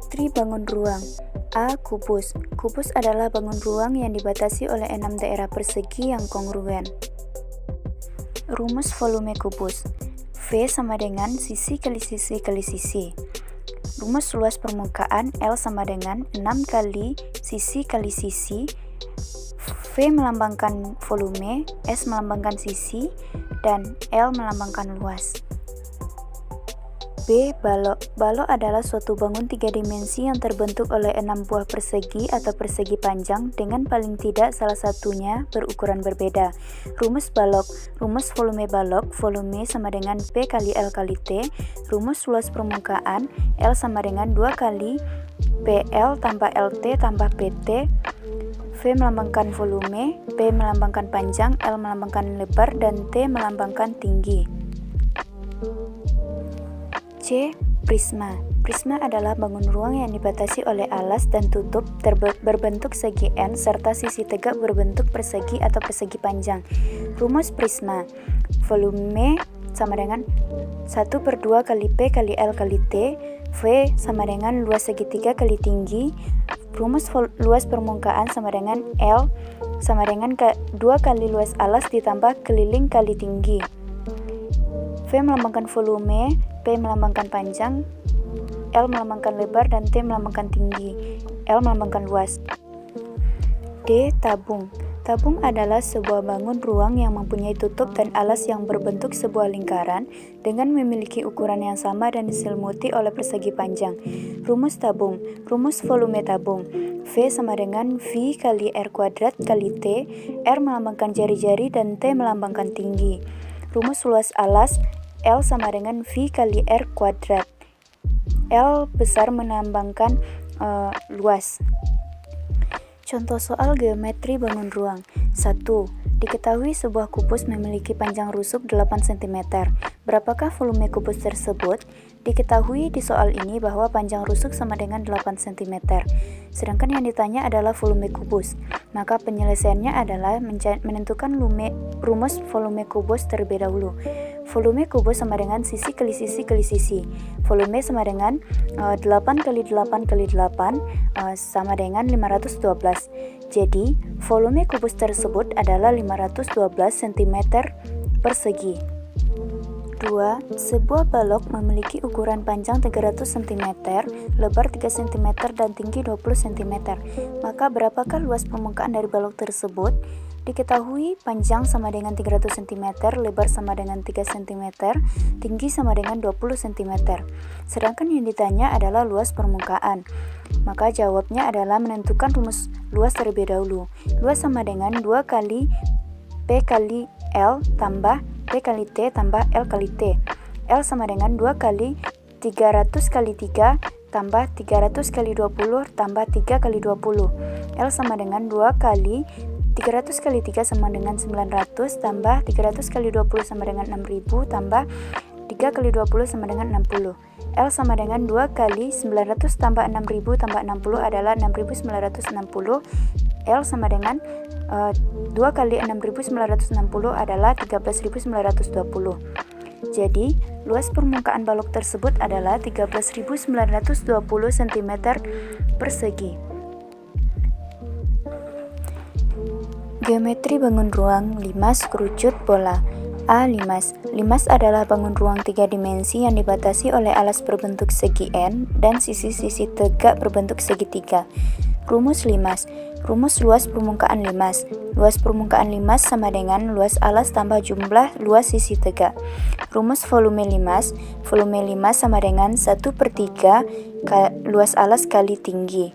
Geometri bangun ruang. A. Kubus. Kubus adalah bangun ruang yang dibatasi oleh 6 daerah persegi yang kongruen. Rumus volume kubus. V sama dengan sisi kali sisi kali sisi. Rumus luas permukaan L sama dengan 6 kali sisi kali sisi. V melambangkan volume, S melambangkan sisi, dan L melambangkan luas. B. Balok. Balok adalah suatu bangun 3 dimensi yang terbentuk oleh 6 buah persegi atau persegi panjang dengan paling tidak salah satunya berukuran berbeda. Rumus balok. Rumus volume balok, volume sama dengan P kali L kali T. Rumus luas permukaan L sama dengan 2 kali PL tambah LT tambah PT. V melambangkan volume, P melambangkan panjang, L melambangkan lebar, dan T melambangkan tinggi. C. Prisma. Prisma adalah bangun ruang yang dibatasi oleh alas dan tutup berbentuk segi N serta sisi tegak berbentuk persegi atau persegi panjang. Rumus prisma. Volume sama dengan 1/2 kali P kali L kali T. V sama dengan luas segitiga kali tinggi. Rumus luas permukaan sama dengan L sama dengan 2 kali luas alas ditambah keliling kali tinggi. V melambangkan volume, P melambangkan panjang, L melambangkan lebar, dan T melambangkan tinggi. L melambangkan luas. D. Tabung. Tabung adalah sebuah bangun ruang yang mempunyai tutup dan alas yang berbentuk sebuah lingkaran dengan memiliki ukuran yang sama dan diselimuti oleh persegi panjang. Rumus tabung. Rumus volume tabung. V sama dengan V kali R kuadrat kali T. R melambangkan jari-jari dan T melambangkan tinggi. Rumus luas alas L sama dengan V kali R kuadrat. L besar melambangkan luas. Contoh soal geometri bangun ruang. 1. Diketahui sebuah kubus memiliki panjang rusuk 8 cm. Berapakah volume kubus tersebut? Diketahui di soal ini bahwa panjang rusuk sama dengan 8 cm. Sedangkan yang ditanya adalah volume kubus. Maka penyelesaiannya adalah menentukan rumus volume kubus terlebih dahulu. Volume kubus sama dengan sisi kali sisi kali sisi. Volume sama dengan 8 kali 8 kali 8 sama dengan 512. Jadi, volume kubus tersebut adalah 512 cm persegi. 2. Sebuah balok memiliki ukuran panjang 300 cm, lebar 3 cm, dan tinggi 20 cm. Maka berapakah luas permukaan dari balok tersebut? Diketahui panjang sama dengan 300 cm, lebar sama dengan 3 cm, tinggi sama dengan 20 cm. Sedangkan yang ditanya adalah luas permukaan. Maka jawabnya adalah menentukan rumus luas terlebih dahulu. Luas sama dengan 2 kali P kali L tambah P kali T tambah L kali T. L sama dengan 2 kali 300 kali 3 tambah 300 kali 20 tambah 3 kali 20. L sama dengan 2 kali 300 kali 3 sama dengan 900 tambah 300 kali 20 sama dengan 6000 tambah 3 kali 20 sama dengan 60. L sama dengan 2 kali 900 tambah 6000 tambah 60 adalah 6960. L sama dengan 2 kali 6960 adalah 13920. Jadi, luas permukaan balok tersebut adalah 13920 cm persegi. Geometri bangun ruang limas kerucut bola. A. Limas. Limas adalah bangun ruang 3 dimensi yang dibatasi oleh alas berbentuk segi N dan sisi-sisi tegak berbentuk segitiga. Rumus limas. Rumus luas permukaan limas. Luas permukaan limas sama dengan luas alas tambah jumlah luas sisi tegak. Rumus volume limas. Volume limas sama dengan 1/3 luas alas kali tinggi.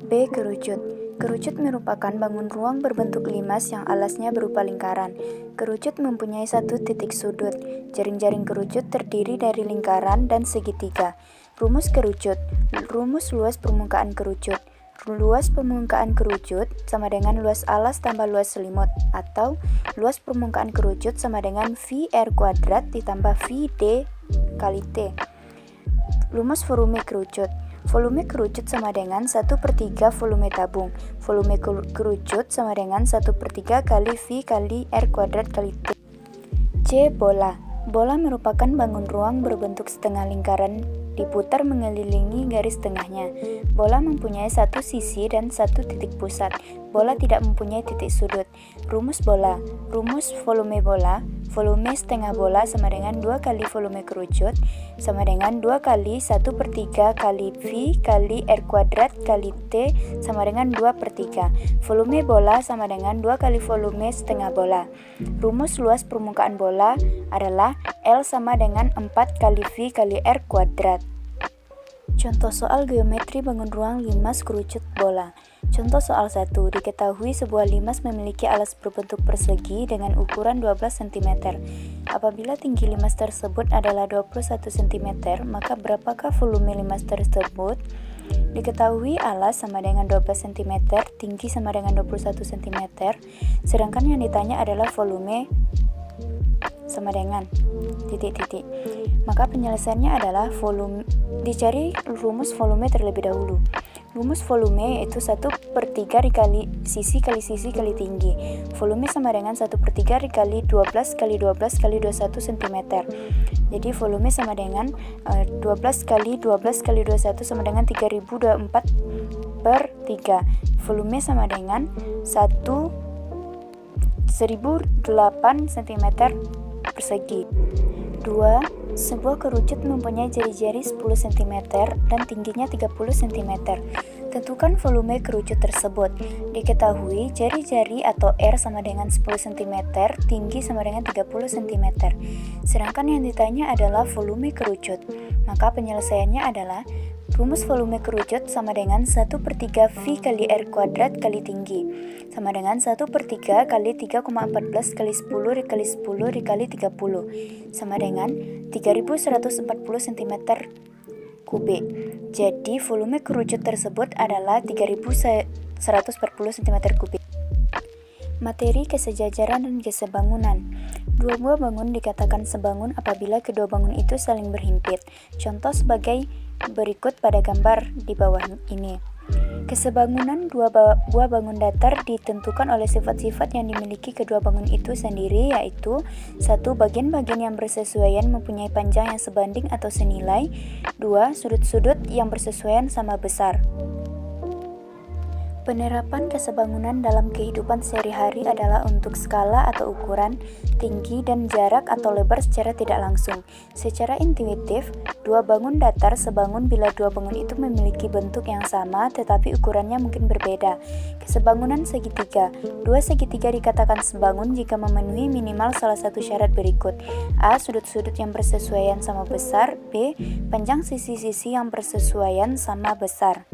B. Kerucut. Kerucut merupakan bangun ruang berbentuk limas yang alasnya berupa lingkaran. Kerucut mempunyai 1 titik sudut. Jaring-jaring kerucut terdiri dari lingkaran dan segitiga. Rumus kerucut. Rumus luas permukaan kerucut. Luas permukaan kerucut sama dengan luas alas tambah luas selimut, atau luas permukaan kerucut sama dengan VR kuadrat ditambah VD kali T. Rumus volume kerucut. Volume kerucut sama dengan 1/3 volume tabung. Volume kerucut sama dengan 1/3 kali V kali R kuadrat kali T. C. Bola. Bola merupakan bangun ruang berbentuk setengah lingkaran diputar mengelilingi garis tengahnya. Bola mempunyai satu sisi dan satu titik pusat. Bola tidak mempunyai titik sudut. Rumus bola. Rumus volume bola. Volume setengah bola sama dengan 2 kali volume kerucut sama dengan 2 kali 1/3 kali V kali R kuadrat kali T sama dengan 2/3. Volume bola sama dengan 2 kali volume setengah bola. Rumus luas permukaan bola adalah L sama dengan 4 kali V kali R kuadrat. Contoh soal geometri bangun ruang limas kerucut bola. Contoh soal 1. Diketahui sebuah limas memiliki alas berbentuk persegi dengan ukuran 12 cm. Apabila tinggi limas tersebut adalah 21 cm, maka berapakah volume limas tersebut? Diketahui alas sama dengan 12 cm, tinggi sama dengan 21 cm, sedangkan yang ditanya adalah volume sama dengan titik-titik. Maka penyelesaiannya adalah volume. Dicari rumus volume terlebih dahulu. Rumus volume yaitu 1/3 dikali sisi kali sisi kali tinggi. Volume sama dengan 1/3 dikali 12 kali 12 kali 21 cm. Jadi volume sama dengan 12 kali 12 kali 21 sama dengan 3024/3. Volume sama dengan 1008 cm persegi. 2. Sebuah kerucut mempunyai jari-jari 10 cm dan tingginya 30 cm. Tentukan volume kerucut tersebut. Diketahui jari-jari atau R sama dengan 10 cm, tinggi sama dengan 30 cm. Sedangkan yang ditanya adalah volume kerucut. Maka penyelesaiannya adalah rumus volume kerucut sama dengan 1/3 V kali R kuadrat kali tinggi sama dengan 1/3 kali 3,14 kali 10 dikali 10 dikali 30 sama dengan 3140 cm kubik. Jadi volume kerucut tersebut adalah 3140 cm kubik. Materi kesejajaran dan kesebangunan. Dua buah bangun dikatakan sebangun apabila kedua bangun itu saling berhimpit. Contoh sebagai berikut pada gambar di bawah ini. Kesebangunan dua buah bangun datar ditentukan oleh sifat-sifat yang dimiliki kedua bangun itu sendiri, yaitu 1. Bagian-bagian yang bersesuaian mempunyai panjang yang sebanding atau senilai. 2. Sudut-sudut yang bersesuaian sama besar. Penerapan kesebangunan dalam kehidupan sehari-hari adalah untuk skala atau ukuran, tinggi dan jarak atau lebar secara tidak langsung. Secara intuitif, dua bangun datar sebangun bila dua bangun itu memiliki bentuk yang sama tetapi ukurannya mungkin berbeda. Kesebangunan segitiga. Dua segitiga dikatakan sebangun jika memenuhi minimal salah satu syarat berikut. A. Sudut-sudut yang bersesuaian sama besar. B. Panjang sisi-sisi yang bersesuaian sama besar.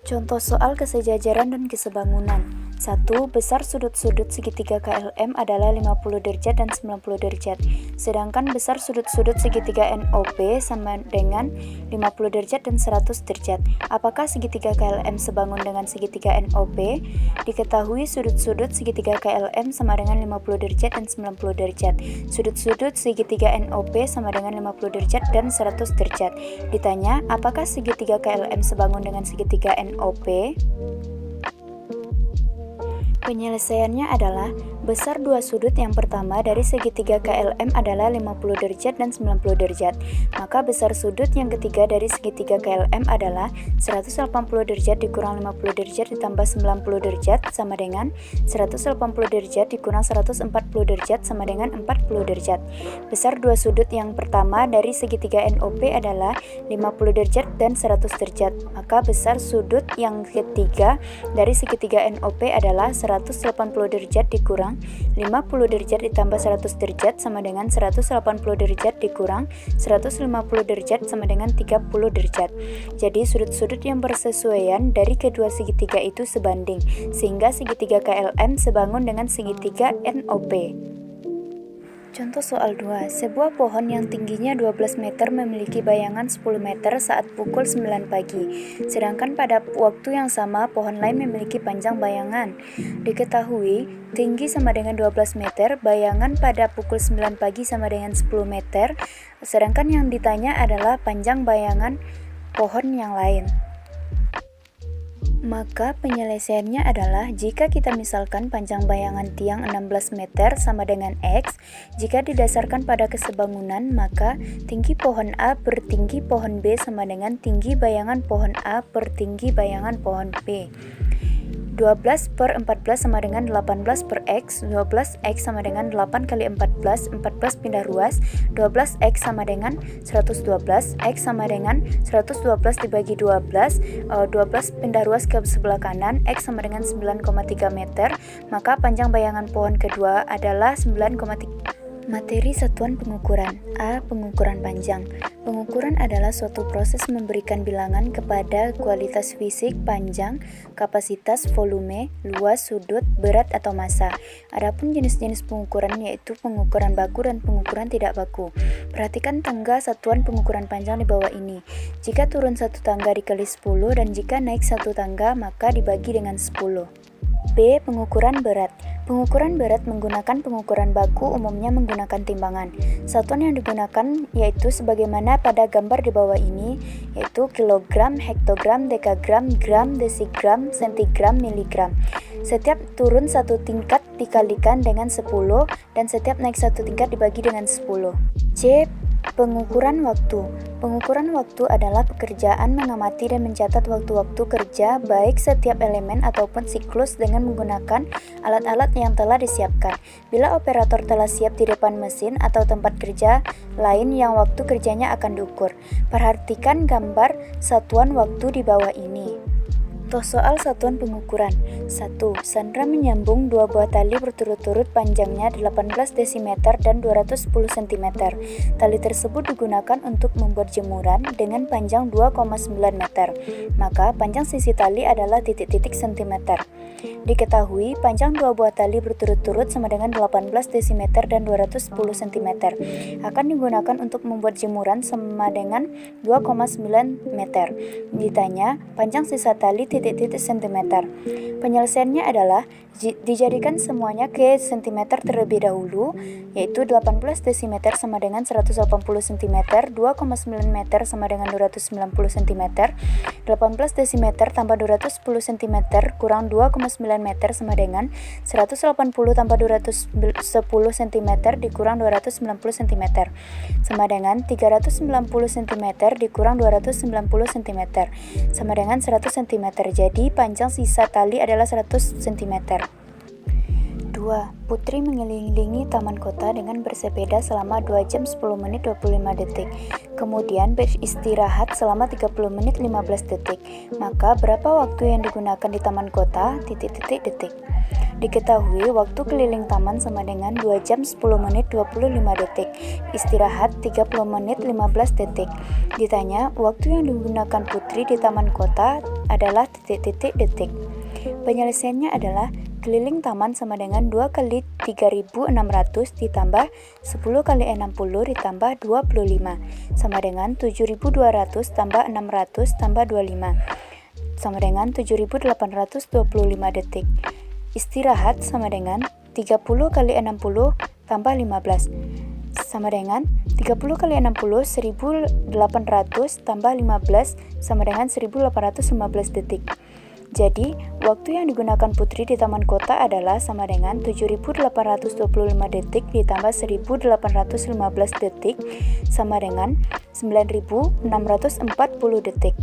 Contoh soal kesejajaran dan kesebangunan. 1. Besar sudut-sudut segitiga KLM adalah 50 derajat dan 90 derajat. Sedangkan besar sudut-sudut segitiga NOP sama dengan 50 derajat dan 100 derajat. Apakah segitiga KLM sebangun dengan segitiga NOP? Diketahui sudut-sudut segitiga KLM sama dengan 50 derajat dan 90 derajat. Sudut-sudut segitiga NOP sama dengan 50 derajat dan 100 derajat. Ditanya, apakah segitiga KLM sebangun dengan segitiga NOP? Penyelesaiannya adalah besar dua sudut yang pertama dari segitiga KLM adalah 50 derajat dan 90 derajat. Maka besar sudut yang ketiga dari segitiga KLM adalah 180 derajat dikurang 50 derajat ditambah 90 derajat sama dengan 180 derajat dikurang 140 derajat sama dengan 40 derajat. Besar dua sudut yang pertama dari segitiga NOP adalah 50 derajat dan 100 derajat. Maka besar sudut yang ketiga dari segitiga NOP adalah 180 derajat dikurang 50 derajat ditambah 100 derajat sama dengan 180 derajat dikurang 150 derajat sama dengan 30 derajat. Jadi sudut-sudut yang bersesuaian dari kedua segitiga itu sebanding, sehingga segitiga KLM sebangun dengan segitiga NOP. Contoh soal 2. Sebuah pohon yang tingginya 12 meter memiliki bayangan 10 meter saat pukul 9 pagi. Sedangkan pada waktu yang sama, pohon lain memiliki panjang bayangan. Diketahui, tinggi sama dengan 12 meter, bayangan pada pukul 9 pagi sama dengan 10 meter. Sedangkan yang ditanya adalah panjang bayangan pohon yang lain. Maka penyelesaiannya adalah jika kita misalkan panjang bayangan tiang 16 meter sama dengan X, jika didasarkan pada kesebangunan maka tinggi pohon A per tinggi pohon B sama dengan tinggi bayangan pohon A per tinggi bayangan pohon B. 12 per 14 sama dengan 18 per X, 12X sama dengan 8 kali 14, 14 pindah ruas, 12X sama dengan 112, X sama dengan 112 dibagi 12, 12 pindah ruas ke sebelah kanan, X sama dengan 9,3 meter, maka panjang bayangan pohon kedua adalah 9,3. Materi satuan pengukuran. A. Pengukuran panjang. Pengukuran adalah suatu proses memberikan bilangan kepada kualitas fisik, panjang, kapasitas, volume, luas, sudut, berat atau massa. Adapun jenis-jenis pengukuran yaitu pengukuran baku dan pengukuran tidak baku. Perhatikan tangga satuan pengukuran panjang di bawah ini. Jika turun satu tangga dikali 10 dan jika naik satu tangga maka dibagi dengan 10. B. Pengukuran berat. Pengukuran berat menggunakan pengukuran baku umumnya menggunakan timbangan. Satuan yang digunakan yaitu sebagaimana pada gambar di bawah ini, yaitu kilogram, hektogram, dekagram, gram, desigram, sentigram, miligram. Setiap turun satu tingkat dikalikan dengan 10 dan setiap naik satu tingkat dibagi dengan 10. C. Pengukuran waktu. Pengukuran waktu adalah pekerjaan mengamati dan mencatat waktu-waktu kerja baik setiap elemen ataupun siklus dengan menggunakan alat-alat yang telah disiapkan. Bila operator telah siap di depan mesin atau tempat kerja lain yang waktu kerjanya akan diukur. Perhatikan gambar satuan waktu di bawah ini. Soal satuan pengukuran. 1. Sandra menyambung dua buah tali berturut-turut panjangnya 18 dm dan 210 cm. Tali tersebut digunakan untuk membuat jemuran dengan panjang 2,9 meter. Maka panjang sisi tali adalah titik-titik cm. Diketahui panjang dua buah tali berturut-turut sama dengan 18 dm dan 210 cm. Akan digunakan untuk membuat jemuran sama dengan 2,9 meter. Ditanya panjang sisa tali titik-titik sentimeter. Penyelesaiannya adalah dijadikan semuanya ke sentimeter terlebih dahulu, yaitu 18 desimeter sama dengan 180 cm, 2,9 meter sama dengan 290 cm, 18 desimeter tambah 210 cm kurang 2,9 meter sama dengan 180 tambah 210 cm dikurang 290 cm sama dengan 390 cm dikurang 290 cm sama dengan 100 cm. Jadi panjang sisa tali adalah 100 cm. 2. Putri mengelilingi taman kota dengan bersepeda selama 2 jam 10 menit 25 detik. Kemudian beristirahat selama 30 menit 15 detik. Maka berapa waktu yang digunakan di taman kota? Detik. Diketahui waktu keliling taman sama dengan 2 jam 10 menit 25 detik. Istirahat 30 menit 15 detik. Ditanya, waktu yang digunakan Putri di taman kota adalah detik. Penyelesaiannya adalah keliling taman sama dengan 2 kali 3600 ditambah 10 kali 60 ditambah 25 sama dengan 7200 tambah 600 tambah 25 sama dengan 7825 detik. Istirahat sama dengan 30 kali 60 tambah 15 sama dengan 30 kali 60 1800 tambah 15 sama dengan 1815 detik. Jadi, waktu yang digunakan Putri di taman kota adalah sama dengan 7825 detik ditambah 1815 detik sama dengan 9640 detik.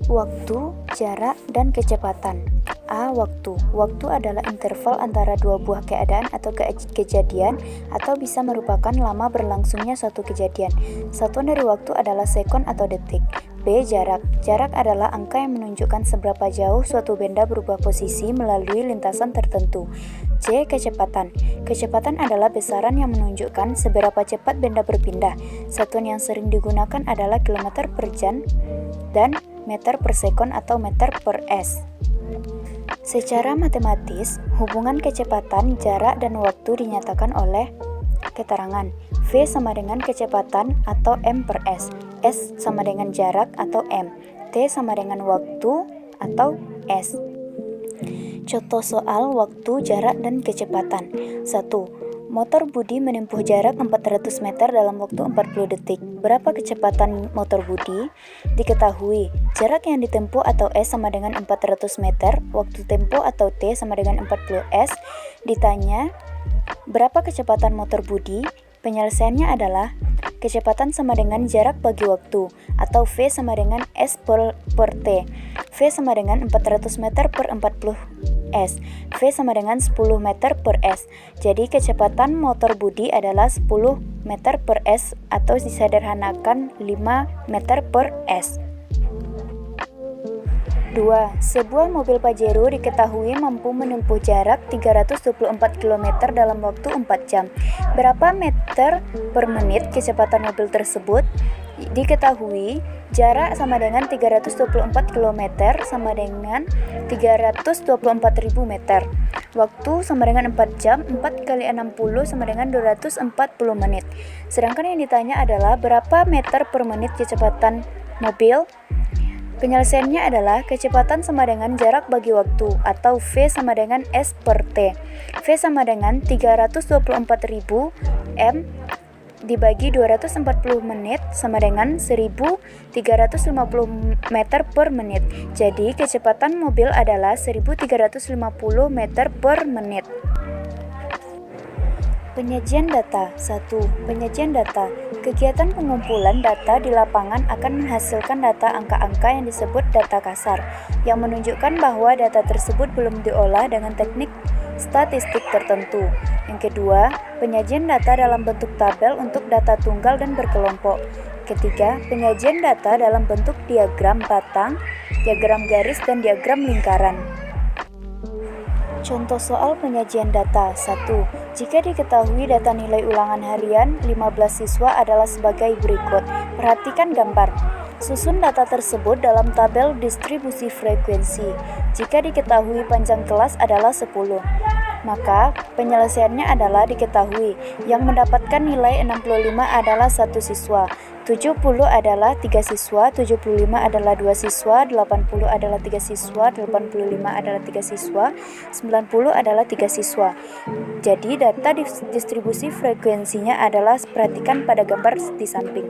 Waktu, jarak, dan kecepatan. A. Waktu. Waktu adalah interval antara dua buah keadaan atau kejadian atau bisa merupakan lama berlangsungnya suatu kejadian. Satuan dari waktu adalah sekon atau detik. B. Jarak. Jarak adalah angka yang menunjukkan seberapa jauh suatu benda berubah posisi melalui lintasan tertentu. C. Kecepatan. Kecepatan adalah besaran yang menunjukkan seberapa cepat benda berpindah. Satuan yang sering digunakan adalah kilometer per jam dan meter per sekon atau meter per s. Secara matematis, hubungan kecepatan, jarak, dan waktu dinyatakan oleh keterangan V sama dengan kecepatan atau M per S, S sama dengan jarak atau M, T sama dengan waktu atau S. Contoh soal waktu, jarak, dan kecepatan. 1. Motor Budi menempuh jarak 400 meter dalam waktu 40 detik. Berapa kecepatan motor Budi? Diketahui, jarak yang ditempuh atau S sama dengan 400 meter, waktu tempuh atau T sama dengan 40 S. Ditanya, berapa kecepatan motor Budi? Penyelesaiannya adalah kecepatan sama dengan jarak bagi waktu, atau V sama dengan S per T. V sama dengan 400 meter per 40 S. V sama dengan 10 meter per S. Jadi kecepatan motor Budi adalah 10 meter per S atau disederhanakan 5 meter per S. 2. Sebuah mobil Pajero diketahui mampu menempuh jarak 324 km dalam waktu 4 jam. Berapa meter per menit kecepatan mobil tersebut? Diketahui jarak sama dengan 324 km sama dengan 324.000 meter. Waktu sama dengan 4 jam, 4 kali 60 sama dengan 240 menit. Sedangkan yang ditanya adalah berapa meter per menit kecepatan mobil? Penyelesaiannya adalah kecepatan sama dengan jarak bagi waktu atau V sama dengan S per T. V sama dengan 324.000 M dibagi 240 menit sama dengan 1350 meter per menit. Jadi kecepatan mobil adalah 1350 meter per menit. Penyajian data. 1. Penyajian data. Kegiatan pengumpulan data di lapangan akan menghasilkan data angka-angka yang disebut data kasar, yang menunjukkan bahwa data tersebut belum diolah dengan teknik statistik tertentu. Yang kedua, penyajian data dalam bentuk tabel untuk data tunggal dan berkelompok. Ketiga, penyajian data dalam bentuk diagram batang, diagram garis, dan diagram lingkaran. Contoh soal penyajian data. 1. Jika diketahui data nilai ulangan harian 15 siswa adalah sebagai berikut. Perhatikan gambar. Susun data tersebut dalam tabel distribusi frekuensi. Jika diketahui panjang kelas adalah 10, maka penyelesaiannya adalah diketahui yang mendapatkan nilai 65 adalah 1 siswa, 70 adalah 3 siswa, 75 adalah 2 siswa, 80 adalah 3 siswa, 85 adalah 3 siswa, 90 adalah 3 siswa. Jadi data distribusi frekuensinya adalah perhatikan pada gambar di samping.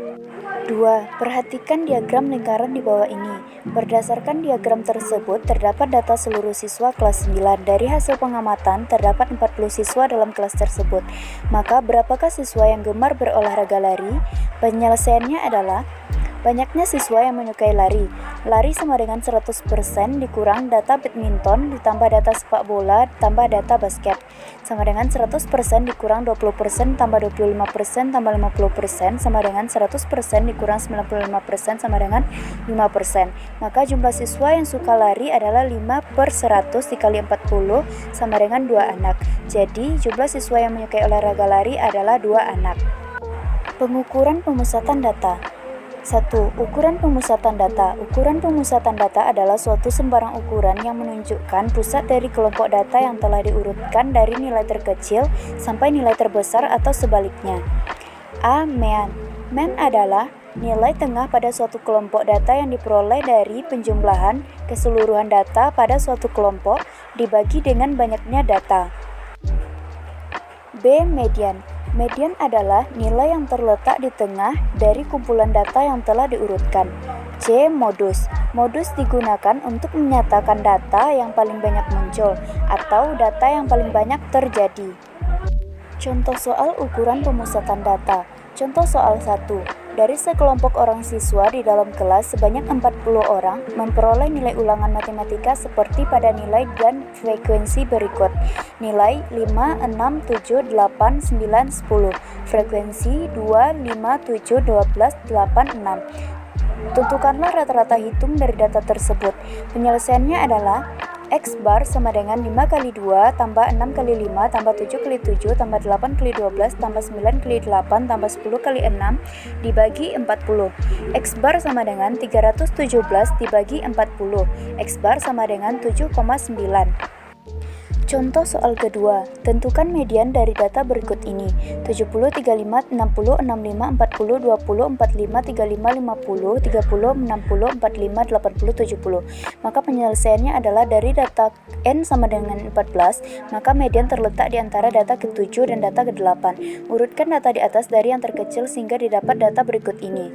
2. Perhatikan diagram lingkaran di bawah ini. Berdasarkan diagram tersebut, terdapat data seluruh siswa kelas 9. Dari hasil pengamatan, terdapat 40 siswa dalam kelas tersebut. Maka, berapakah siswa yang gemar berolahraga lari? Penyelesaiannya adalah banyaknya siswa yang menyukai lari. Lari sama dengan 100% dikurang data badminton ditambah data sepak bola tambah data basket. Sama dengan 100% dikurang 20% tambah 25% tambah 50% sama dengan 100% dikurang 95% sama dengan 5%. Maka jumlah siswa yang suka lari adalah 5/100 dikali 40 sama dengan 2 anak. Jadi jumlah siswa yang menyukai olahraga lari adalah 2 anak. Pengukuran pemusatan data. 1. Ukuran pemusatan data. Ukuran pemusatan data adalah suatu sembarang ukuran yang menunjukkan pusat dari kelompok data yang telah diurutkan dari nilai terkecil sampai nilai terbesar atau sebaliknya. A. Mean. Mean adalah nilai tengah pada suatu kelompok data yang diperoleh dari penjumlahan keseluruhan data pada suatu kelompok dibagi dengan banyaknya data. B. Median. Median adalah nilai yang terletak di tengah dari kumpulan data yang telah diurutkan. C. Modus. Modus digunakan untuk menyatakan data yang paling banyak muncul atau data yang paling banyak terjadi. Contoh soal ukuran pemusatan data. Contoh soal 1. Dari sekelompok orang siswa di dalam kelas sebanyak 40 orang memperoleh nilai ulangan matematika seperti pada nilai dan frekuensi berikut. Nilai 5, 6, 7, 8, 9, 10. Frekuensi 2, 5, 7, 12, 8, 6. Tentukanlah rata-rata hitung dari data tersebut. Penyelesaiannya adalah X bar sama dengan 5 kali 2 tambah 6 kali 5 tambah 7 kali 7 tambah 8 kali 12 tambah 9 kali 8 tambah 10 kali 6 dibagi 40. X bar sama dengan 317 dibagi 40. X bar sama dengan 7,9. Contoh soal kedua, tentukan median dari data berikut ini: 70, 35, 60, 65, 40, 20, 45, 35, 50, 30, 60, 45, 80, 70. Maka penyelesaiannya adalah dari data N sama dengan 14, maka median terletak di antara data ke-7 dan data ke-8. Urutkan data di atas dari yang terkecil sehingga didapat data berikut ini.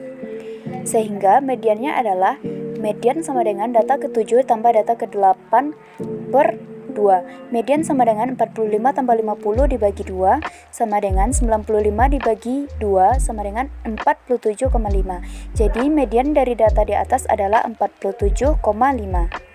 Sehingga mediannya adalah median sama dengan data ke-7 tambah data ke-8 per 2. Median sama dengan 45 tambah 50 dibagi 2 sama dengan 95 dibagi 2 sama dengan 47,5. Jadi median dari data di atas adalah 47,5.